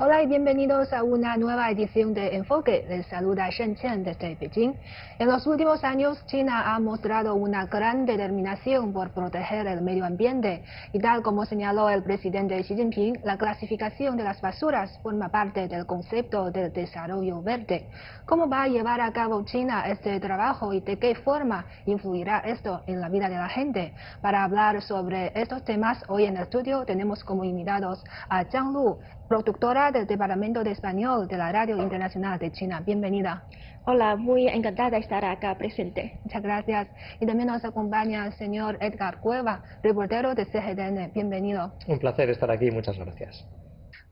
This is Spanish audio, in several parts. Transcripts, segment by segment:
Hola y bienvenidos a una nueva edición de Enfoque. Les saluda Shen Qian desde Beijing. En los últimos años, China ha mostrado una gran determinación por proteger el medio ambiente y tal como señaló el presidente Xi Jinping, la clasificación de las basuras forma parte del concepto del desarrollo verde. ¿Cómo va a llevar a cabo China este trabajo y de qué forma influirá esto en la vida de la gente? Para hablar sobre estos temas, hoy en el estudio tenemos como invitados a Zhang Lu, productora del Departamento de Español de la Radio Internacional de China. Bienvenida. Hola, muy encantada de estar acá presente. Muchas gracias. Y también nos acompaña el señor Edgar Cueva, reportero de CGTN. Bienvenido. Un placer estar aquí, muchas gracias.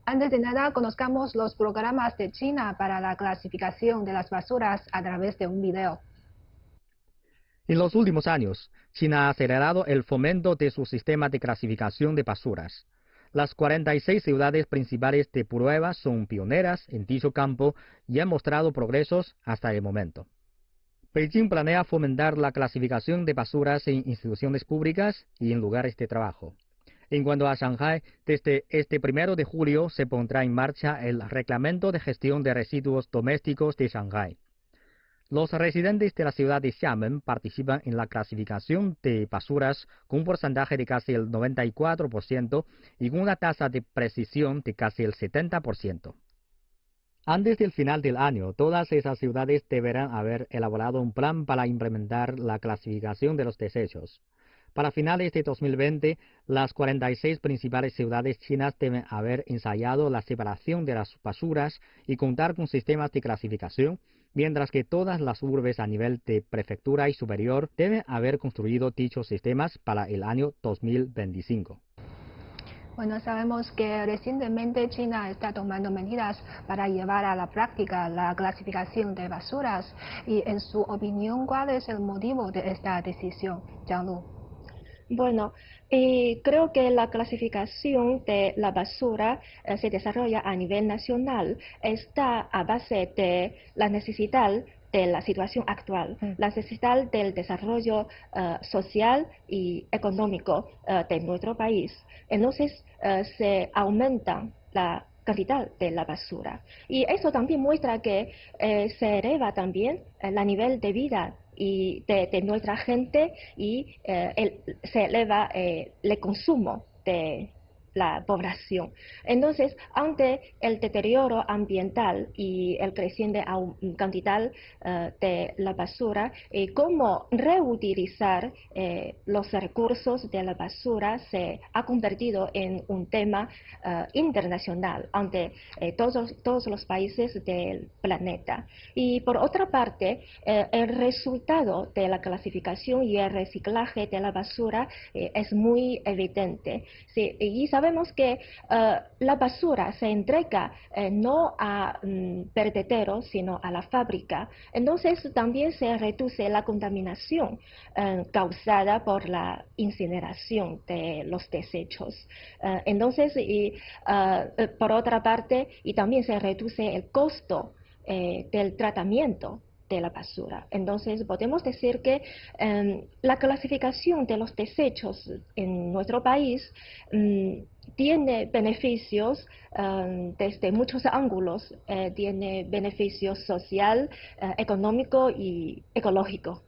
Antes de nada, conozcamos los programas de China para la clasificación de las basuras a través de un video. En los últimos años, China ha acelerado el fomento de su sistema de clasificación de basuras. Las 46 ciudades principales de prueba son pioneras en dicho campo y han mostrado progresos hasta el momento. Beijing planea fomentar la clasificación de basuras en instituciones públicas y en lugares de trabajo. En cuanto a Shanghái, desde este 1 de julio se pondrá en marcha el Reglamento de Gestión de Residuos Domésticos de Shanghái. Los residentes de la ciudad de Xiamen participan en la clasificación de basuras con un porcentaje de casi el 94% y con una tasa de precisión de casi el 70%. Antes del final del año, todas esas ciudades deberán haber elaborado un plan para implementar la clasificación de los desechos. Para finales de 2020, las 46 principales ciudades chinas deben haber ensayado la separación de las basuras y contar con sistemas de clasificación, mientras que todas las urbes a nivel de prefectura y superior deben haber construido dichos sistemas para el año 2025. Bueno, sabemos que recientemente China está tomando medidas para llevar a la práctica la clasificación de basuras. Y en su opinión, ¿cuál es el motivo de esta decisión, Zhang Lu? Bueno, creo que la clasificación de la basura se desarrolla a nivel nacional. Está a base de la necesidad de la situación actual, la necesidad del desarrollo social y económico de nuestro país. Entonces, se aumenta la cantidad de la basura. Y eso también muestra que se eleva también el nivel de vida y de nuestra gente y se eleva el consumo de la población. Entonces, ante el deterioro ambiental y el creciente cantidad de la basura, cómo reutilizar los recursos de la basura se ha convertido en un tema internacional ante todos los países del planeta. Y por otra parte, el resultado de la clasificación y el reciclaje de la basura es muy evidente. Sí, y sabemos que la basura se entrega no a vertederos, sino a la fábrica. Entonces también se reduce la contaminación causada por la incineración de los desechos. Entonces, por otra parte, y también se reduce el costo del tratamiento de la basura. Entonces, podemos decir que la clasificación de los desechos en nuestro país tiene beneficios desde muchos ángulos. Tiene beneficios social, económico y ecológico.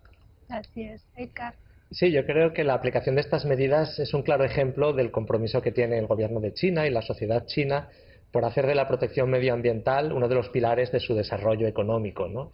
Así es, Edgar. Sí, yo creo que la aplicación de estas medidas es un claro ejemplo del compromiso que tiene el gobierno de China y la sociedad china por hacer de la protección medioambiental uno de los pilares de su desarrollo económico, ¿no?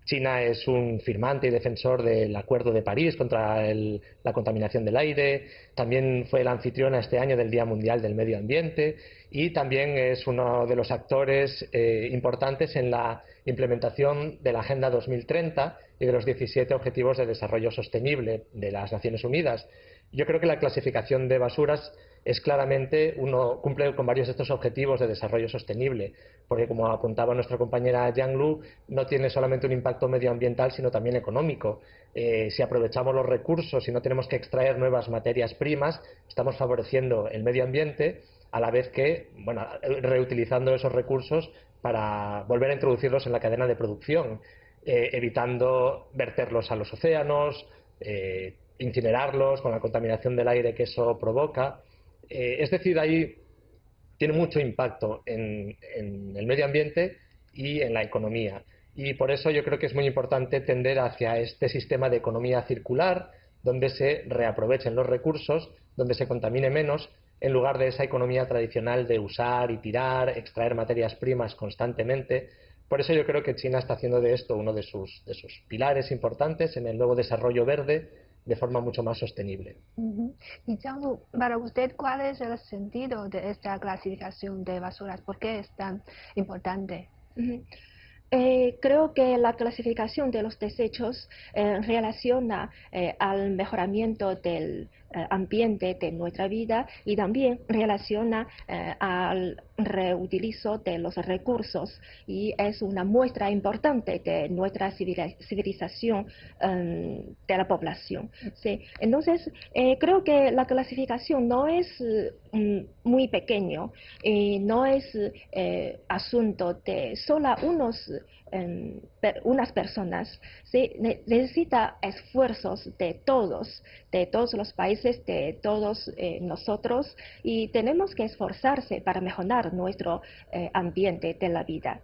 China es un firmante y defensor del Acuerdo de París contra la contaminación del aire, también fue el anfitrión este año del Día Mundial del Medio Ambiente y también es uno de los actores importantes en la implementación de la Agenda 2030 y de los 17 Objetivos de Desarrollo Sostenible de las Naciones Unidas. Yo creo que la clasificación de basuras es claramente, cumple con varios de estos objetivos de desarrollo sostenible, porque como apuntaba nuestra compañera Zhang Lu, no tiene solamente un impacto medioambiental, sino también económico. Si aprovechamos los recursos y no tenemos que extraer nuevas materias primas, estamos favoreciendo el medio ambiente, a la vez que, bueno, reutilizando esos recursos para volver a introducirlos en la cadena de producción, evitando verterlos a los océanos, incinerarlos con la contaminación del aire que eso provoca. Es decir, hay tiene mucho impacto en el medio ambiente y en la economía. Y por eso yo creo que es muy importante tender hacia este sistema de economía circular, donde se reaprovechen los recursos, donde se contamine menos, en lugar de esa economía tradicional de usar y tirar, extraer materias primas constantemente. Por eso yo creo que China está haciendo de esto uno de sus pilares importantes en el nuevo desarrollo verde de forma mucho más sostenible. Y Jianglu, para usted, ¿cuál es el sentido de esta clasificación de basuras? ¿Por qué es tan importante? Creo que la clasificación de los desechos relaciona al mejoramiento del ambiente de nuestra vida y también relaciona al reutilizo de los recursos, y es una muestra importante de nuestra civilización de la población. Sí. Entonces, creo que la clasificación no es muy pequeño, no es asunto de solo unas personas. ¿Sí? Necesita esfuerzos de todos los países, de todos nosotros, y tenemos que esforzarse para mejorar nuestro ambiente de la vida.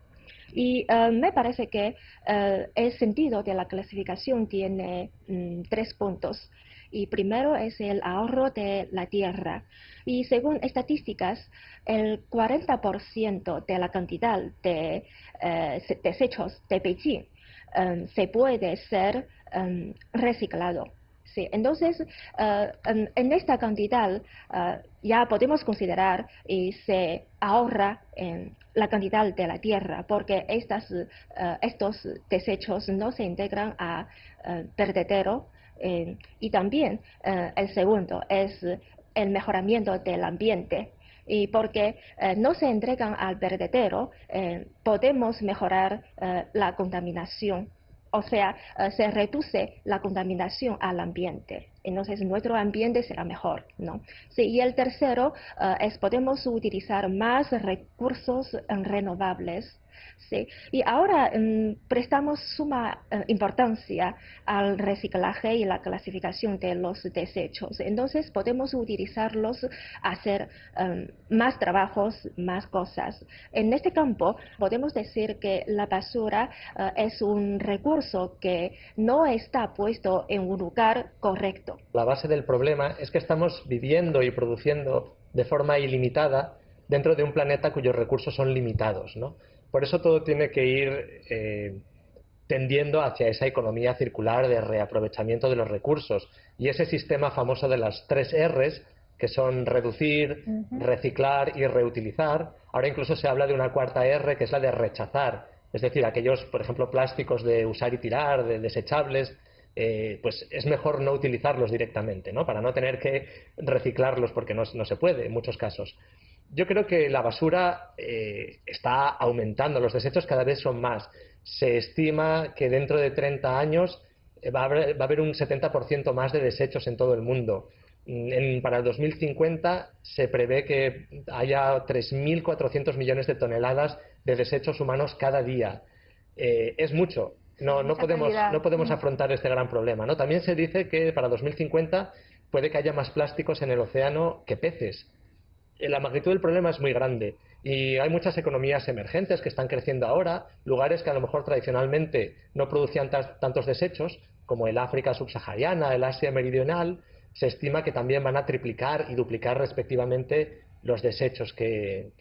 Y me parece que el sentido de la clasificación tiene 3 puntos. Y primero es el ahorro de la tierra. Y según estadísticas, el 40% de la cantidad de desechos de Beijing se puede ser reciclado. Sí, entonces, en esta cantidad ya podemos considerar y se ahorra la cantidad de la tierra, porque estos desechos no se integran a vertedero. Y también el segundo es el mejoramiento del ambiente. Y porque no se entregan al vertedero, podemos mejorar la contaminación. O sea, se reduce la contaminación al ambiente. Entonces, nuestro ambiente será mejor, ¿no? Sí, y el tercero es podemos utilizar más recursos renovables. Sí. Y ahora prestamos suma importancia al reciclaje y la clasificación de los desechos. Entonces podemos utilizarlos, hacer más trabajos, más cosas. En este campo podemos decir que la basura es un recurso que no está puesto en un lugar correcto. La base del problema es que estamos viviendo y produciendo de forma ilimitada dentro de un planeta cuyos recursos son limitados, ¿no? Por eso todo tiene que ir tendiendo hacia esa economía circular de reaprovechamiento de los recursos y ese sistema famoso de las 3 Rs, que son reducir, reciclar y reutilizar. Ahora incluso se habla de una cuarta R, que es la de rechazar, es decir, aquellos, por ejemplo, plásticos de usar y tirar, de desechables, pues es mejor no utilizarlos directamente, ¿no? Para no tener que reciclarlos, porque no se puede en muchos casos. Yo creo que la basura está aumentando, los desechos cada vez son más. Se estima que dentro de 30 años va a haber un 70% más de desechos en todo el mundo. Para el 2050 se prevé que haya 3.400 millones de toneladas de desechos humanos cada día. Es mucho. No podemos afrontar este gran problema, ¿no? También se dice que para 2050 puede que haya más plásticos en el océano que peces. La magnitud del problema es muy grande y hay muchas economías emergentes que están creciendo ahora, lugares que a lo mejor tradicionalmente no producían tantos desechos, como el África subsahariana, el Asia meridional. Se estima que también van a triplicar y duplicar respectivamente los desechos que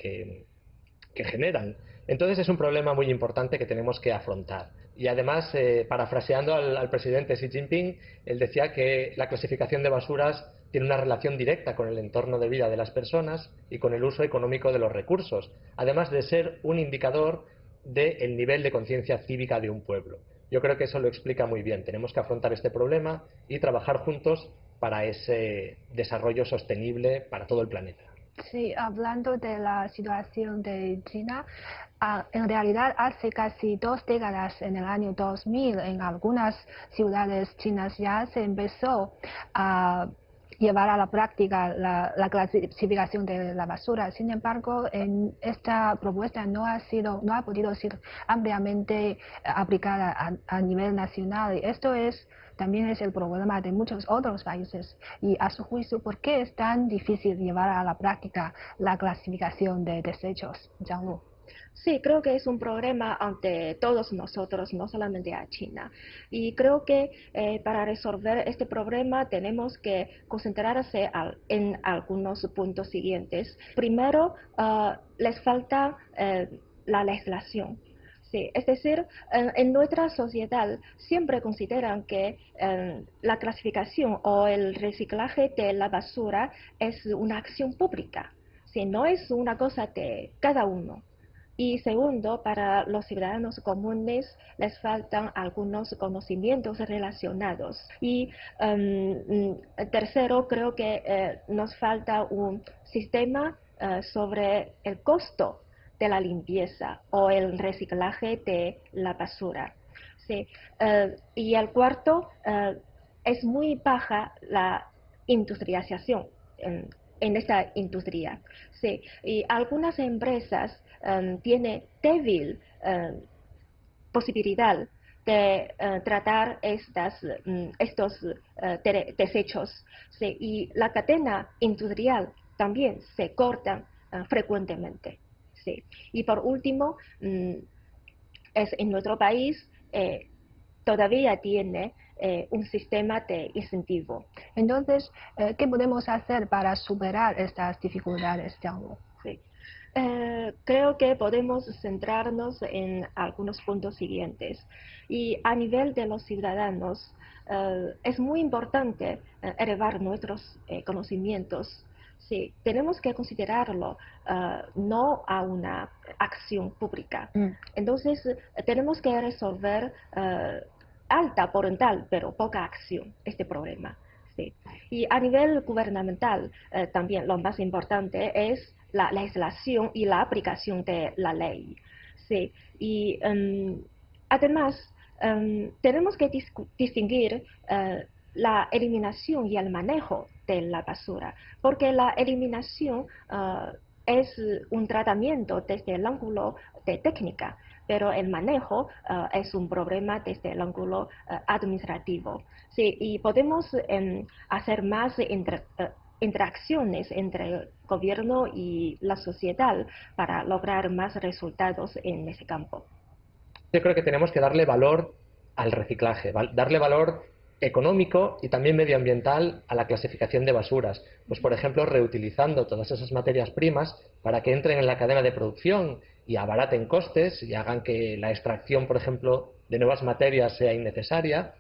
generan. Entonces es un problema muy importante que tenemos que afrontar. Y además, parafraseando al presidente Xi Jinping, él decía que la clasificación de basuras tiene una relación directa con el entorno de vida de las personas y con el uso económico de los recursos, además de ser un indicador del nivel de conciencia cívica de un pueblo. Yo creo que eso lo explica muy bien. Tenemos que afrontar este problema y trabajar juntos para ese desarrollo sostenible para todo el planeta. Sí, hablando de la situación de China, en realidad hace casi 2 décadas, en el año 2000, en algunas ciudades chinas ya se empezó a llevar a la práctica la clasificación de la basura. Sin embargo, esta propuesta no ha podido ser ampliamente aplicada a nivel nacional. Esto es también es el problema de muchos otros países. Y a su juicio, ¿por qué es tan difícil llevar a la práctica la clasificación de desechos? Zhang Lu. Sí, creo que es un problema ante todos nosotros, no solamente a China. Y creo que para resolver este problema tenemos que concentrarse en algunos puntos siguientes. Primero, les falta la legislación. Sí, es decir, en nuestra sociedad siempre consideran que la clasificación o el reciclaje de la basura es una acción pública, sí, no es una cosa de cada uno. Y segundo, para los ciudadanos comunes les faltan algunos conocimientos relacionados. Y tercero, creo que nos falta un sistema sobre el costo de la limpieza o el reciclaje de la basura. Sí. Y el cuarto, es muy baja la industrialización en esta industria. Sí. Y algunas empresas tienen débil posibilidad de tratar estos desechos. Sí. Y la cadena industrial también se corta frecuentemente. Sí. Y por último, es en nuestro país todavía tiene un sistema de incentivo. Entonces, ¿qué podemos hacer para superar estas dificultades, Zhang Lu? Sí. Creo que podemos centrarnos en algunos puntos siguientes. Y a nivel de los ciudadanos, es muy importante elevar nuestros conocimientos. Sí, tenemos que considerarlo no a una acción pública. Entonces, tenemos que resolver alta por tal, pero poca acción este problema. Sí. Y a nivel gubernamental, también lo más importante es la legislación y la aplicación de la ley. Sí. Y además, tenemos que distinguir la eliminación y el manejo de la basura, porque la eliminación es un tratamiento desde el ángulo de técnica, pero el manejo es un problema desde el ángulo administrativo. Sí, y podemos hacer más interacciones entre el gobierno y la sociedad para lograr más resultados en ese campo. Yo creo que tenemos que darle valor al reciclaje, darle valor económico y también medioambiental a la clasificación de basuras. Pues, por ejemplo, reutilizando todas esas materias primas para que entren en la cadena de producción y abaraten costes y hagan que la extracción, por ejemplo, de nuevas materias sea innecesaria.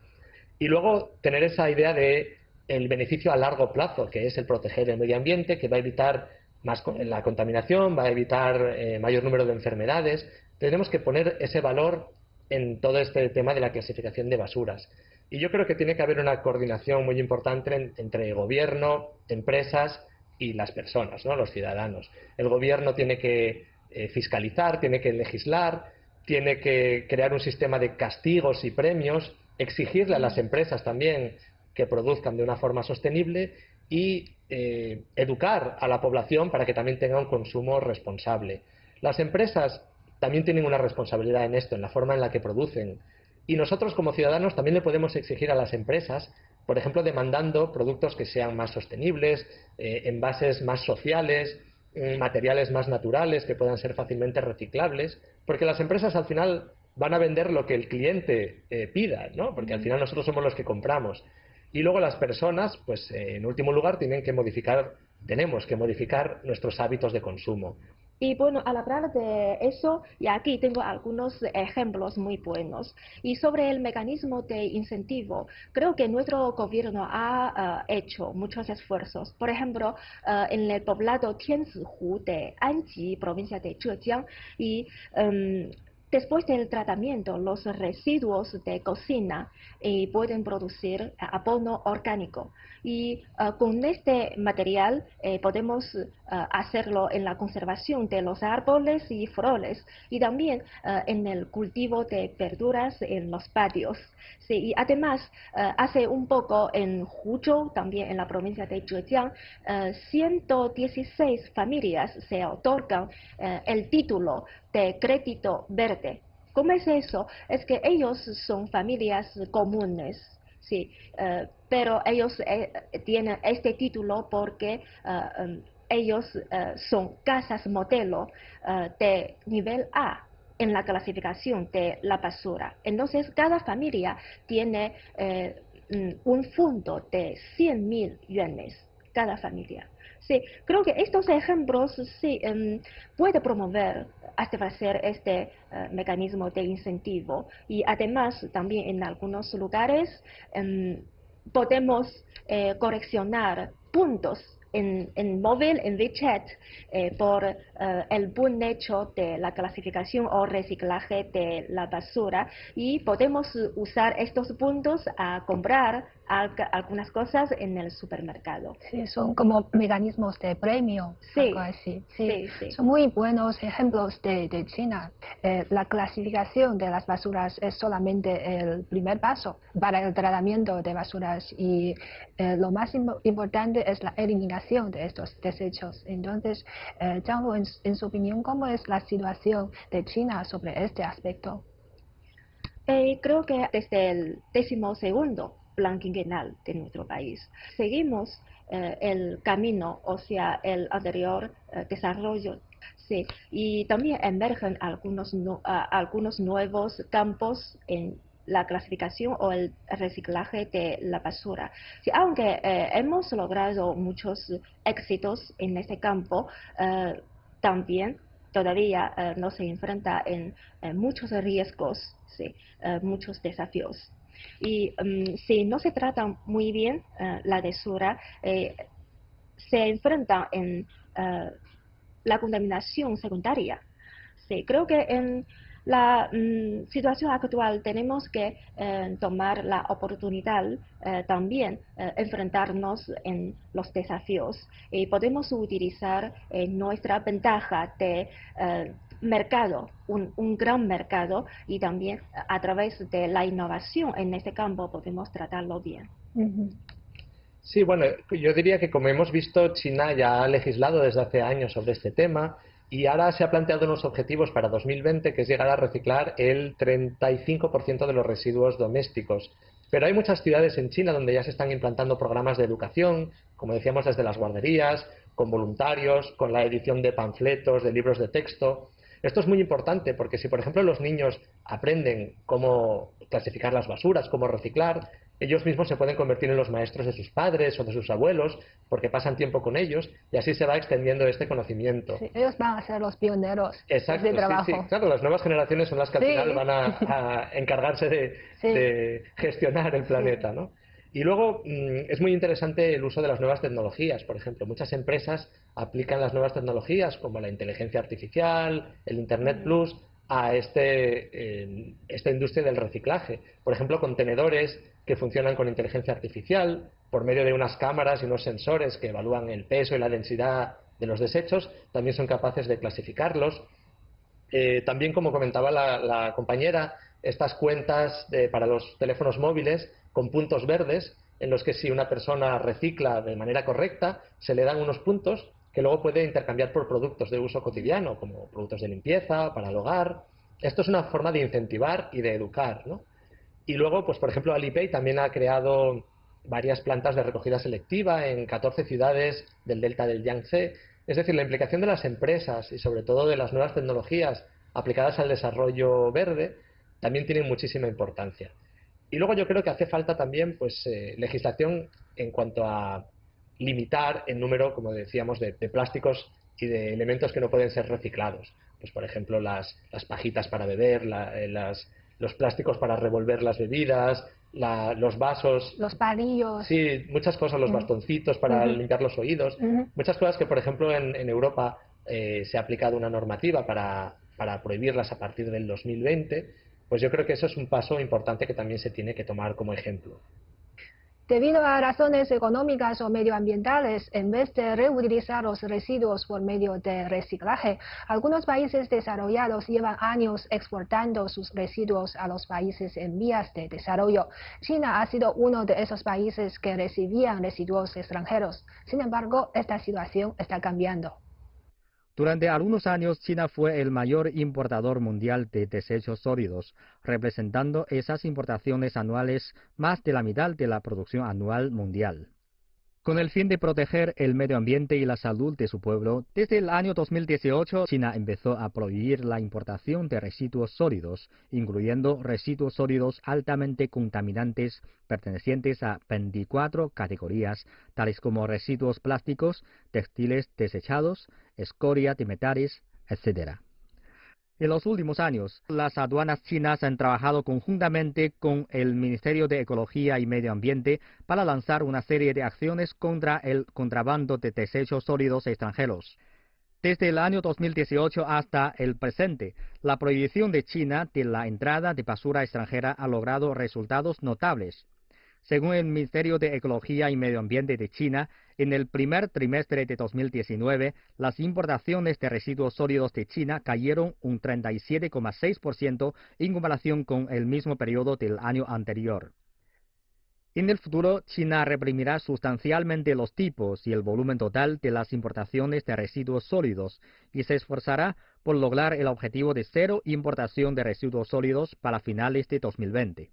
Y luego tener esa idea de el beneficio a largo plazo, que es el proteger el medio ambiente, que va a evitar más la contaminación, va a evitar mayor número de enfermedades. Tenemos que poner ese valor en todo este tema de la clasificación de basuras. Y yo creo que tiene que haber una coordinación muy importante entre gobierno, empresas y las personas, ¿no? Los ciudadanos. El gobierno tiene que fiscalizar, tiene que legislar, tiene que crear un sistema de castigos y premios, exigirle a las empresas también que produzcan de una forma sostenible y educar a la población para que también tenga un consumo responsable. Las empresas también tienen una responsabilidad en esto, en la forma en la que producen. Y nosotros como ciudadanos también le podemos exigir a las empresas, por ejemplo, demandando productos que sean más sostenibles, envases más sociales, materiales más naturales que puedan ser fácilmente reciclables, porque las empresas al final van a vender lo que el cliente pida, ¿no? Porque al final nosotros somos los que compramos. Y luego las personas, pues en último lugar, tenemos que modificar nuestros hábitos de consumo. Y bueno, al hablar de eso, y aquí tengo algunos ejemplos muy buenos. Y sobre el mecanismo de incentivo, creo que nuestro gobierno ha hecho muchos esfuerzos. Por ejemplo, en el poblado Tianzihu de Anji, provincia de Zhejiang, y después del tratamiento, los residuos de cocina pueden producir abono orgánico. Y con este material podemos hacerlo en la conservación de los árboles y flores y también en el cultivo de verduras en los patios. Sí, y además, hace un poco en Huzhou, también en la provincia de Zhejiang, 116 familias se otorgan el título de crédito verde. ¿Cómo es eso? Es que ellos son familias comunes Sí, pero ellos tienen este título porque ellos son casas modelo de nivel A en la clasificación de la basura. Entonces, cada familia tiene un fondo de 100.000 yuanes, cada familia. Sí, creo que estos ejemplos sí puede promover, establecer este mecanismo de incentivo y además también en algunos lugares podemos correccionar puntos en móvil, en WeChat, por el buen hecho de la clasificación o reciclaje de la basura y podemos usar estos puntos a comprar algunas cosas en el supermercado. Sí, son como mecanismos de premio, Sí, algo así. Sí, sí, sí. son muy buenos ejemplos de China. La clasificación de las basuras es solamente el primer paso para el tratamiento de basuras y lo más importante es la eliminación de estos desechos. Entonces, Zhang Lu, en su opinión, ¿cómo es la situación de China sobre este aspecto? Creo que desde el 12º plan quinquenal de nuestro país seguimos el camino, o sea, el anterior desarrollo. Sí, y también emergen algunos nuevos campos en la clasificación o el reciclaje de la basura. Sí, aunque hemos logrado muchos éxitos en este campo, también todavía nos se enfrenta en muchos riesgos, sí, muchos desafíos. Y si no se trata muy bien la basura, se enfrenta en la contaminación secundaria. Sí, creo que en la situación actual tenemos que tomar la oportunidad también enfrentarnos en los desafíos y podemos utilizar nuestra ventaja de mercado, un gran mercado y también a través de la innovación en este campo podemos tratarlo bien. Sí, bueno, yo diría que como hemos visto, China ya ha legislado desde hace años sobre este tema y ahora se ha planteado unos objetivos para 2020 que es llegar a reciclar el 35% de los residuos domésticos. Pero hay muchas ciudades en China donde ya se están implantando programas de educación, como decíamos, desde las guarderías, con voluntarios, con la edición de panfletos, de libros de texto. Esto es muy importante porque si, por ejemplo, los niños aprenden cómo clasificar las basuras, cómo reciclar, ellos mismos se pueden convertir en los maestros de sus padres o de sus abuelos porque pasan tiempo con ellos y así se va extendiendo este conocimiento. Sí, ellos van a ser los pioneros Exacto, de trabajo. sí, claro, las nuevas generaciones son las que al Sí. final van a encargarse de gestionar el planeta, ¿no? Y luego es muy interesante el uso de las nuevas tecnologías. Por ejemplo, muchas empresas aplican las nuevas tecnologías como la inteligencia artificial, el Internet Plus, a esta industria del reciclaje. Por ejemplo, contenedores que funcionan con inteligencia artificial, por medio de unas cámaras y unos sensores que evalúan el peso y la densidad de los desechos, también son capaces de clasificarlos. También, como comentaba la compañera, estas cuentas para los teléfonos móviles con puntos verdes, en los que si una persona recicla de manera correcta, se le dan unos puntos que luego puede intercambiar por productos de uso cotidiano, como productos de limpieza, para el hogar. Esto es una forma de incentivar y de educar, ¿no? Y luego, pues por ejemplo, Alipay también ha creado varias plantas de recogida selectiva en 14 ciudades del delta del Yangtze. Es decir, la implicación de las empresas y sobre todo de las nuevas tecnologías aplicadas al desarrollo verde también tienen muchísima importancia. Y luego yo creo que hace falta también pues legislación en cuanto a limitar el número, como decíamos, de plásticos y de elementos que no pueden ser reciclados. Pues por ejemplo las pajitas para beber, los plásticos para revolver las bebidas, los vasos. Los palillos. Sí, muchas cosas, los bastoncitos para limpiar los oídos. Muchas cosas que, por ejemplo, en Europa se ha aplicado una normativa para prohibirlas a partir del 2020. Pues yo creo que eso es un paso importante que también se tiene que tomar como ejemplo. Debido a razones económicas o medioambientales, en vez de reutilizar los residuos por medio de reciclaje, algunos países desarrollados llevan años exportando sus residuos a los países en vías de desarrollo. China ha sido uno de esos países que recibían residuos extranjeros. Sin embargo, esta situación está cambiando. Durante algunos años, China fue el mayor importador mundial de desechos sólidos, representando esas importaciones anuales más de la mitad de la producción anual mundial. Con el fin de proteger el medio ambiente y la salud de su pueblo, desde el año 2018, China empezó a prohibir la importación de residuos sólidos, incluyendo residuos sólidos altamente contaminantes pertenecientes a 24 categorías, tales como residuos plásticos, textiles desechados, escoria de metales, etc. En los últimos años, las aduanas chinas han trabajado conjuntamente con el Ministerio de Ecología y Medio Ambiente para lanzar una serie de acciones contra el contrabando de desechos sólidos extranjeros. Desde el año 2018 hasta el presente, la prohibición de China de la entrada de basura extranjera ha logrado resultados notables. Según el Ministerio de Ecología y Medio Ambiente de China, en el primer trimestre de 2019, las importaciones de residuos sólidos de China cayeron un 37,6% en comparación con el mismo periodo del año anterior. En el futuro, China reprimirá sustancialmente los tipos y el volumen total de las importaciones de residuos sólidos y se esforzará por lograr el objetivo de cero importación de residuos sólidos para finales de 2020.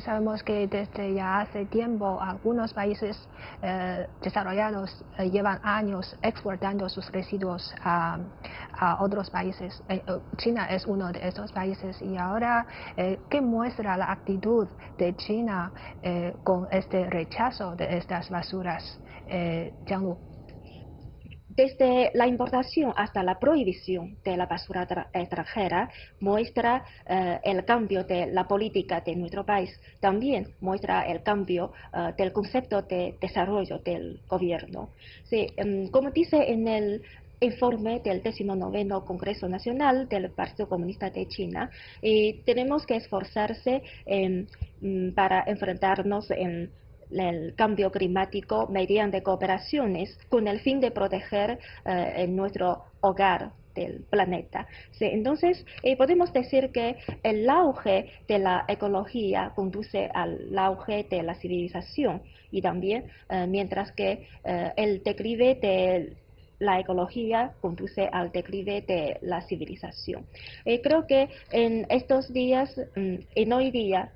Sabemos que desde ya hace tiempo algunos países desarrollados llevan años exportando sus residuos a otros países. China es uno de esos países y ahora, ¿qué muestra la actitud de China con este rechazo de estas basuras? Jianglu. Desde la importación hasta la prohibición de la basura extranjera muestra el cambio de la política de nuestro país. También muestra el cambio del concepto de desarrollo del gobierno. Sí, como dice en el informe del 19º Congreso Nacional del Partido Comunista de China, tenemos que esforzarse para enfrentarnos en el cambio climático mediante cooperaciones con el fin de proteger nuestro hogar del planeta. Sí, entonces, podemos decir que el auge de la ecología conduce al auge de la civilización y también, mientras que el declive de la ecología conduce al declive de la civilización. Creo que en estos días, en hoy día,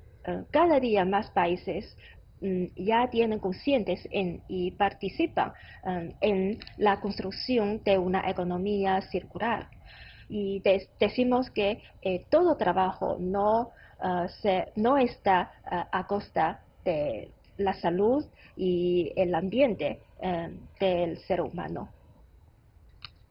cada día más países ya tienen conscientes y participan en la construcción de una economía circular. Y decimos que todo trabajo no está a costa de la salud y el ambiente del ser humano.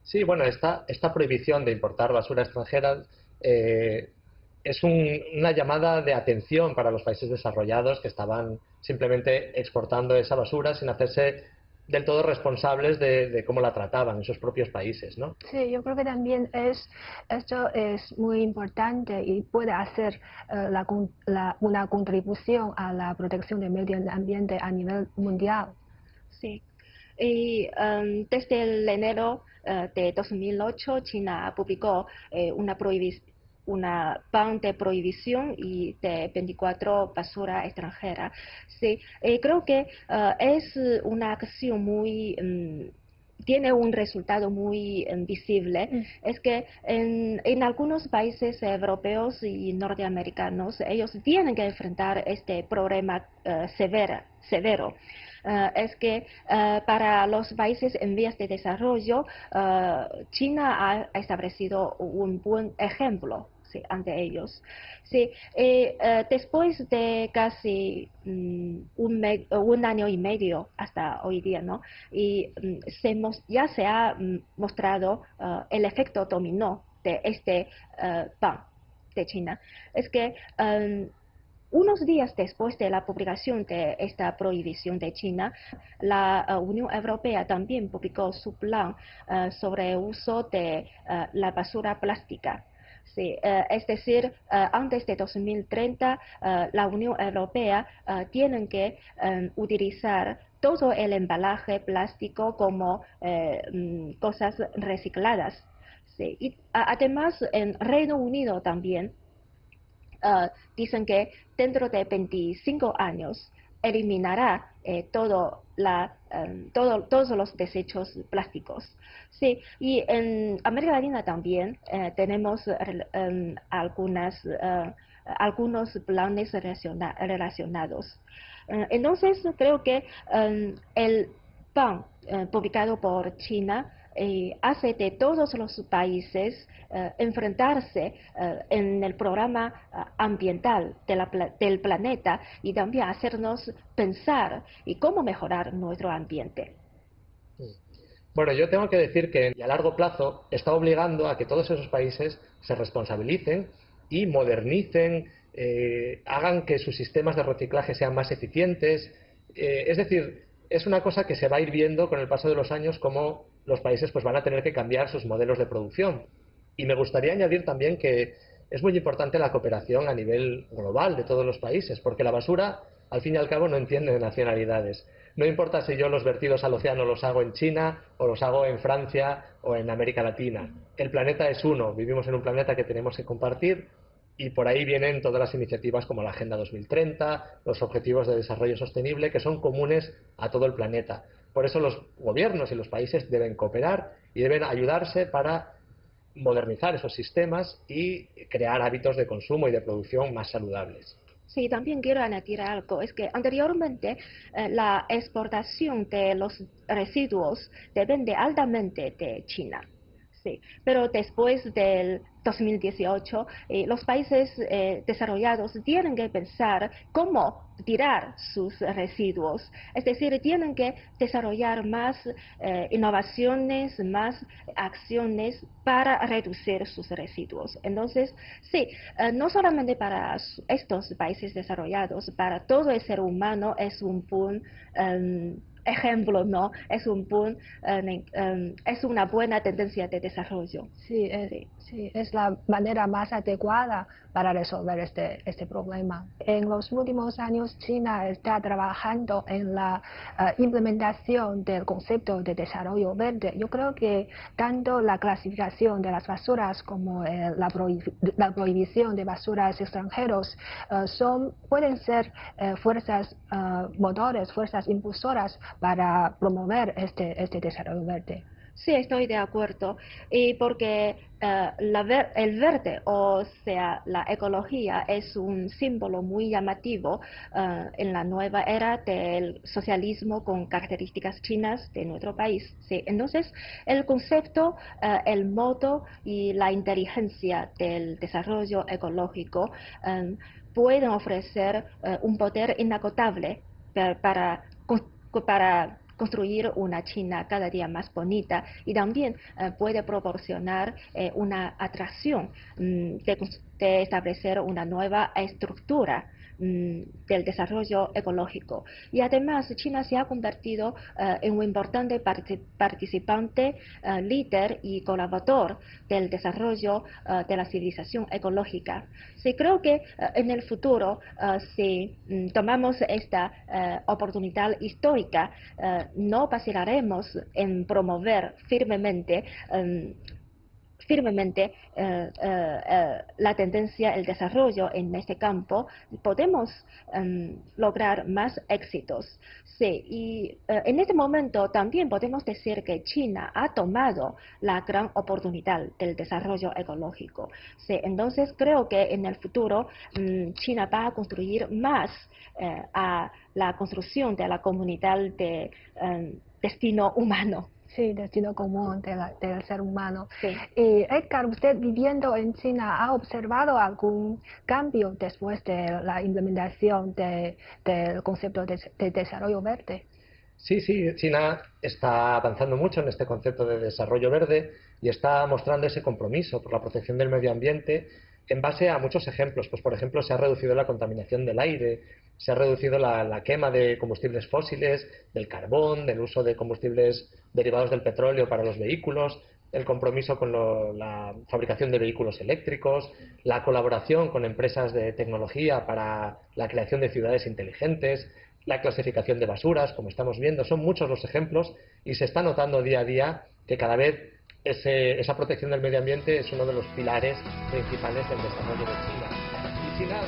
Sí, bueno, esta prohibición de importar basura extranjera es una llamada de atención para los países desarrollados que estaban simplemente exportando esa basura sin hacerse del todo responsables de cómo la trataban en sus propios países, ¿no? Sí, yo creo que también esto es muy importante y puede hacer una contribución a la protección del medio ambiente a nivel mundial. Sí. Y desde el enero de 2008, China publicó una plan de prohibición y de 24 basura extranjera. Sí, creo que es una acción tiene un resultado muy visible. Es que en algunos países europeos y norteamericanos, ellos tienen que enfrentar este problema severo. Es que para los países en vías de desarrollo, China ha establecido un buen ejemplo, sí, ante ellos. Sí, después de casi un año y medio hasta hoy día, ¿no? Y ya se ha mostrado el efecto dominó de este plan de China. Es que unos días después de la publicación de esta prohibición de China, la Unión Europea también publicó su plan sobre el uso de la basura plástica. Sí, es decir, antes de 2030, la Unión Europea tiene que utilizar todo el embalaje plástico como cosas recicladas. Sí. Y además, en Reino Unido también dicen que dentro de 25 años eliminará todos los desechos plásticos. Sí, y en América Latina también tenemos algunos planes relacionados. Entonces, creo que el plan publicado por China hace de todos los países enfrentarse en el programa ambiental del planeta y también hacernos pensar y cómo mejorar nuestro ambiente. Bueno, yo tengo que decir que a largo plazo está obligando a que todos esos países se responsabilicen y modernicen, hagan que sus sistemas de reciclaje sean más eficientes. Es decir, es una cosa que se va a ir viendo con el paso de los años cómo los países pues van a tener que cambiar sus modelos de producción. Y me gustaría añadir también que es muy importante la cooperación a nivel global de todos los países, porque la basura, al fin y al cabo, no entiende de nacionalidades. No importa si yo los vertidos al océano los hago en China o los hago en Francia o en América Latina. El planeta es uno, vivimos en un planeta que tenemos que compartir y por ahí vienen todas las iniciativas como la Agenda 2030, los Objetivos de Desarrollo Sostenible, que son comunes a todo el planeta. Por eso los gobiernos y los países deben cooperar y deben ayudarse para modernizar esos sistemas y crear hábitos de consumo y de producción más saludables. Sí, también quiero añadir algo, es que anteriormente la exportación de los residuos depende altamente de China. Sí, pero después del 2018, los países desarrollados tienen que pensar cómo tirar sus residuos. Es decir, tienen que desarrollar más innovaciones, más acciones para reducir sus residuos. Entonces, sí, no solamente para estos países desarrollados, para todo el ser humano es un buen ejemplo, ¿no? Es una buena tendencia de desarrollo. Sí, es la manera más adecuada para resolver este problema. En los últimos años, China está trabajando en la implementación del concepto de desarrollo verde. Yo creo que tanto la clasificación de las basuras como la prohibición de basuras extranjeros pueden ser fuerzas motores, fuerzas impulsoras para promover este desarrollo verde. Sí, estoy de acuerdo. Y porque el verde, o sea, la ecología, es un símbolo muy llamativo en la nueva era del socialismo con características chinas de nuestro país. Sí, entonces, el concepto, el modo y la inteligencia del desarrollo ecológico pueden ofrecer un poder inagotable para construir una China cada día más bonita y también puede proporcionar una atracción de establecer una nueva estructura del desarrollo ecológico. Y además China se ha convertido en un importante participante, líder y colaborador del desarrollo de la civilización ecológica. Sí, creo que en el futuro, si tomamos esta oportunidad histórica, no vacilaremos en promover firmemente la tendencia, el desarrollo en este campo, podemos lograr más éxitos. Sí, y en este momento también podemos decir que China ha tomado la gran oportunidad del desarrollo ecológico. Sí, entonces creo que en el futuro China va a construir más a la construcción de la comunidad de destino humano. Sí, destino común del ser humano. Sí. Y Edgar, usted viviendo en China, ¿ha observado algún cambio después de la implementación del concepto de desarrollo verde? Sí, China está avanzando mucho en este concepto de desarrollo verde y está mostrando ese compromiso por la protección del medio ambiente en base a muchos ejemplos. Pues, por ejemplo, se ha reducido la contaminación del aire, se ha reducido la quema de combustibles fósiles, del carbón, del uso de combustibles derivados del petróleo para los vehículos, el compromiso con la fabricación de vehículos eléctricos, la colaboración con empresas de tecnología para la creación de ciudades inteligentes, la clasificación de basuras, como estamos viendo. Son muchos los ejemplos y se está notando día a día que cada vez esa protección del medio ambiente es uno de los pilares principales del desarrollo de China. Y China